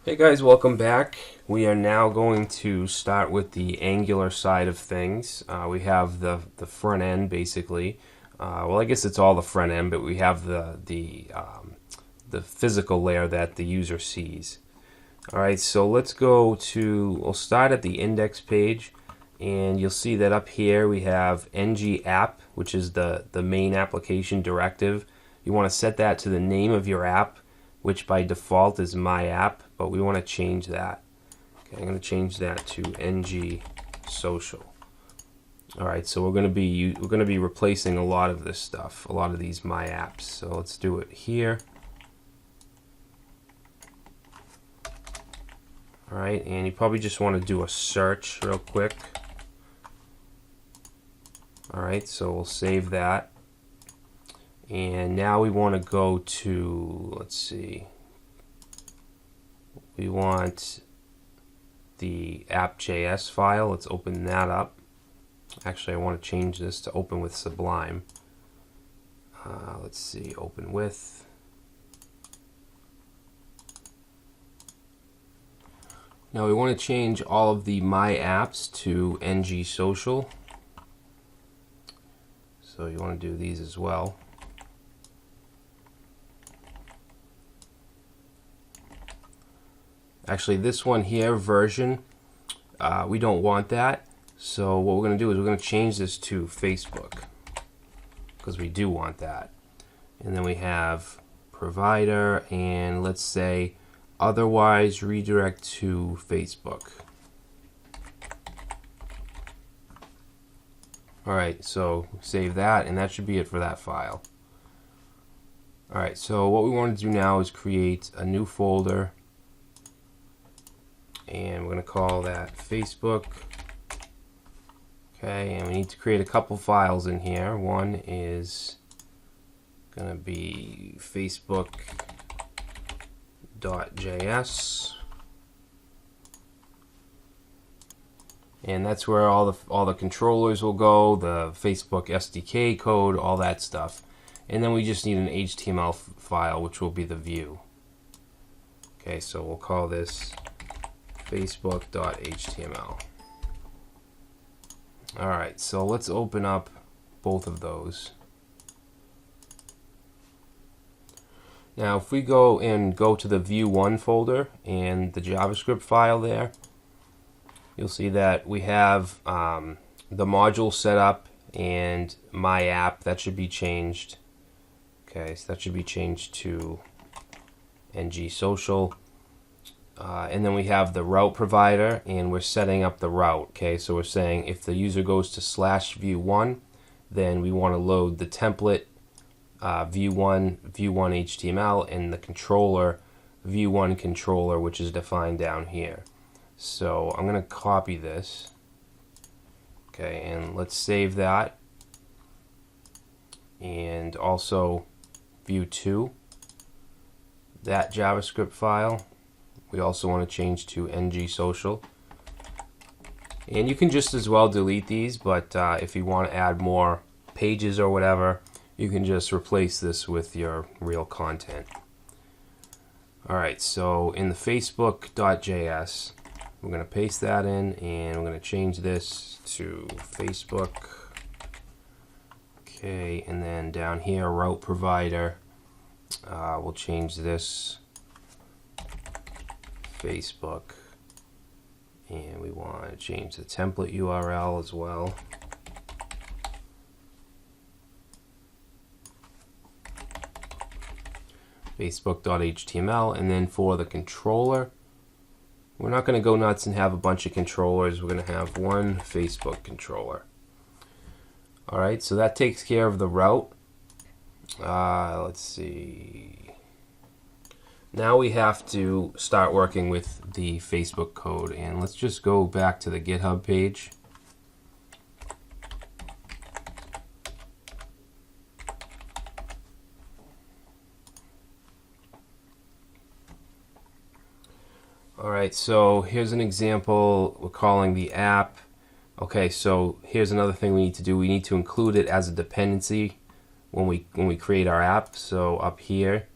Hey guys, welcome back. We are now going to start with the Angular side of things. We have the front end basically. Well, I guess it's all the front end, but we have the physical layer that the user sees. All right, so we'll start at the index page, and you'll see that up here we have ng app, which is the main application directive. You want to set that to the name of your app, which by default is my app, but we want to change that. Okay, I'm going to change that to ng social. All right, so we're going to be replacing a lot of this stuff, a lot of these my apps. So let's do it here. All right, and you probably just want to do a search real quick. All right, so we'll save that. And now we want to go to, let's see, we want the app.js file. Let's open that up. Actually, I want to change this to open with Sublime. Let's see, open with. Now we want to change all of the my apps to ng social. So you want to do these as well. Actually, this one here, version, we don't want that. So what we're going to do is we're going to change this to Facebook, because we do want that. And then we have provider, and let's say otherwise redirect to Facebook. Alright, so save that, and that should be it for that file. Alright, so what we want to do now is create a new folder, and we're going to call that Facebook. Okay, and we need to create a couple files in here. One is going to be facebook.js, and that's where all the controllers will go, the Facebook SDK code, all that stuff. And then we just need an HTML file, which will be the view. Okay, so we'll call this facebook.html. Alright, so let's open up both of those. Now if we go to the view1 folder and the JavaScript file there, you'll see that we have the module set up and my app. That should be changed. Okay, so that should be changed to ng social. And then we have the route provider, and we're setting up the route. Okay, so we're saying if the user goes to /view1, then we want to load the template view1 HTML and the controller view1 controller, which is defined down here. So I'm going to copy this. Okay, and let's save that. And also view2, that JavaScript file, we also want to change to ng social. And you can just as well delete these, but if you want to add more pages or whatever, you can just replace this with your real content. Alright, so in the facebook.js, we're going to paste that in, and we're going to change this to Facebook. Okay, and then down here, route provider, we'll change this Facebook, and we want to change the template URL as well. Facebook.html, and then for the controller, we're not going to go nuts and have a bunch of controllers. We're going to have one Facebook controller. Alright, so that takes care of the route. Let's see. Now we have to start working with the Facebook code, and let's just go back to the GitHub page. Alright, so here's an example. We're calling the app. Okay, so here's another thing we need to do. We need to include it as a dependency when we create our app. So up here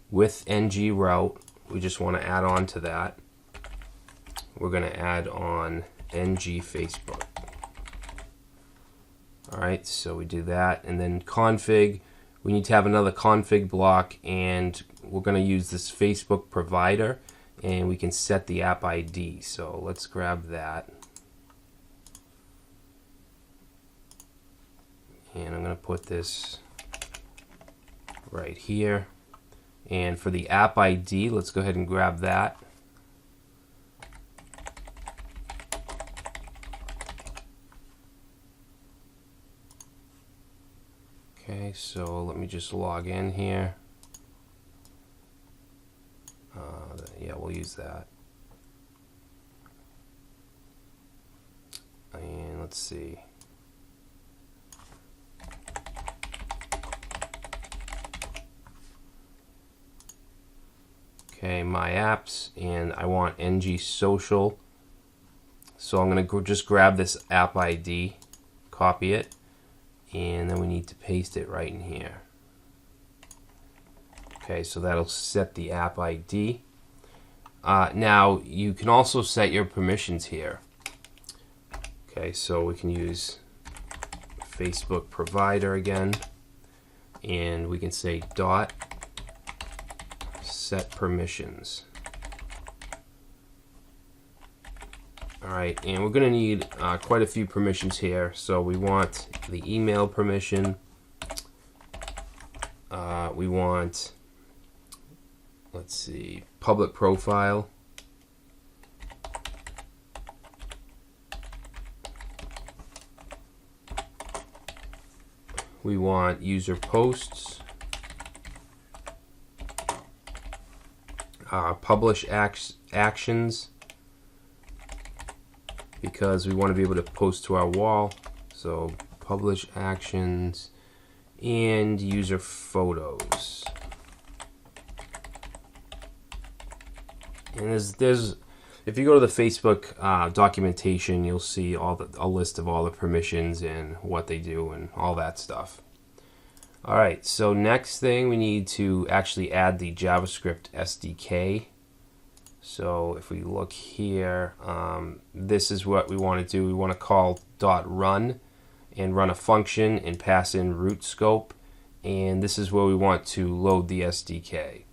with ng route, we just want to add on to that. We're going to add on ng Facebook. Alright, so we do that, and then config, we need to have another config block, and we're going to use this Facebook provider, and we can set the app ID. So let's grab that. And I'm going to put this right here. And for the app ID, let's go ahead and grab that. Okay, so let me just log in here. Yeah, we'll use that. And let's see. Okay, my apps, and I want ng social. So I'm going to just grab this app ID, copy it, and then we need to paste it right in here. Okay, so that'll set the app ID. Now you can also set your permissions here. Okay, so we can use Facebook provider again, and we can say dot set permissions. Alright, and we're going to need quite a few permissions here. So we want the email permission. We want, let's see, public profile. We want user posts. Publish actions, because we want to be able to post to our wall. So publish actions, and user photos. And there's if you go to the Facebook documentation, you'll see a list of all the permissions and what they do and all that stuff. Alright, so next thing, we need to actually add the JavaScript SDK. So if we look here, this is what we want to do. We want to call .run and run a function and pass in root scope, and this is where we want to load the SDK.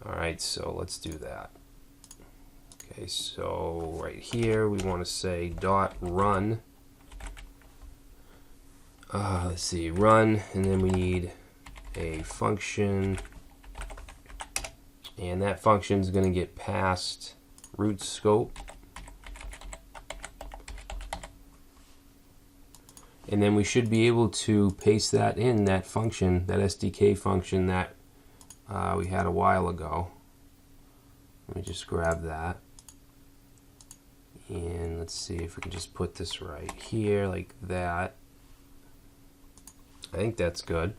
Alright, so let's do that. Okay, so right here we want to say .run. Let's see, run, and then we need a function, and that function is going to get passed root scope, and then we should be able to paste that in, that function, that SDK function that we had a while ago. Let me just grab that, and let's see if we can just put this right here like that. I think that's good.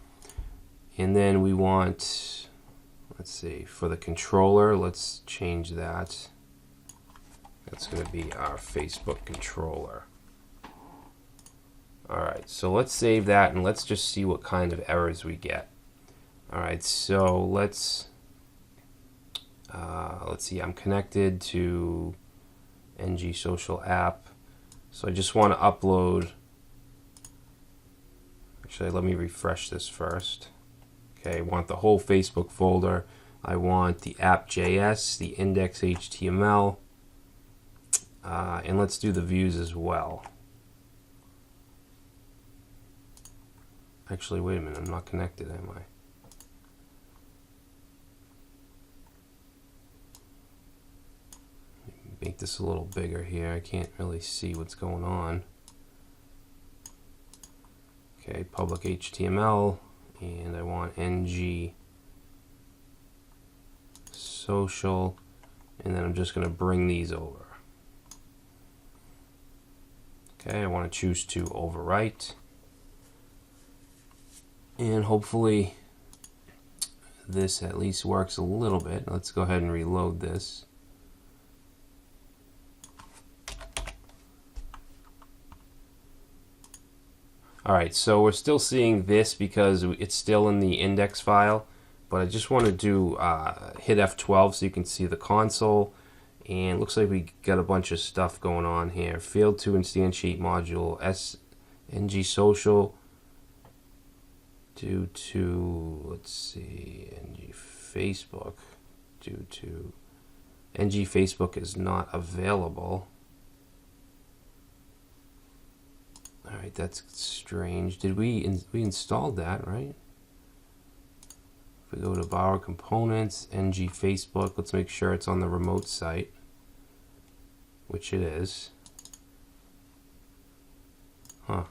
And then we want, let's see, for the controller, let's change that. That's going to be our Facebook controller. Alright, so let's save that and let's just see what kind of errors we get. Alright, so let's see, I'm connected to ng social app. So I just want to upload. Actually, let me refresh this first. Okay, I want the whole Facebook folder. I want the app.js, the index.html, and let's do the views as well. Actually, wait a minute, I'm not connected, am I? Make this a little bigger here. I can't really see what's going on. Okay, public HTML, and I want ng social, and then I'm just going to bring these over. Okay, I want to choose to overwrite, and hopefully this at least works a little bit. Let's go ahead and reload this. Alright, so we're still seeing this because it's still in the index file, but I just want to do hit F12 so you can see the console. And it looks like we got a bunch of stuff going on here. Failed to instantiate module ng social due to, let's see, ng Facebook due to ng Facebook is not available. All right, that's strange. Did we installed that, right? If we go to Bower Components, ng Facebook, let's make sure it's on the remote site, which it is. Huh.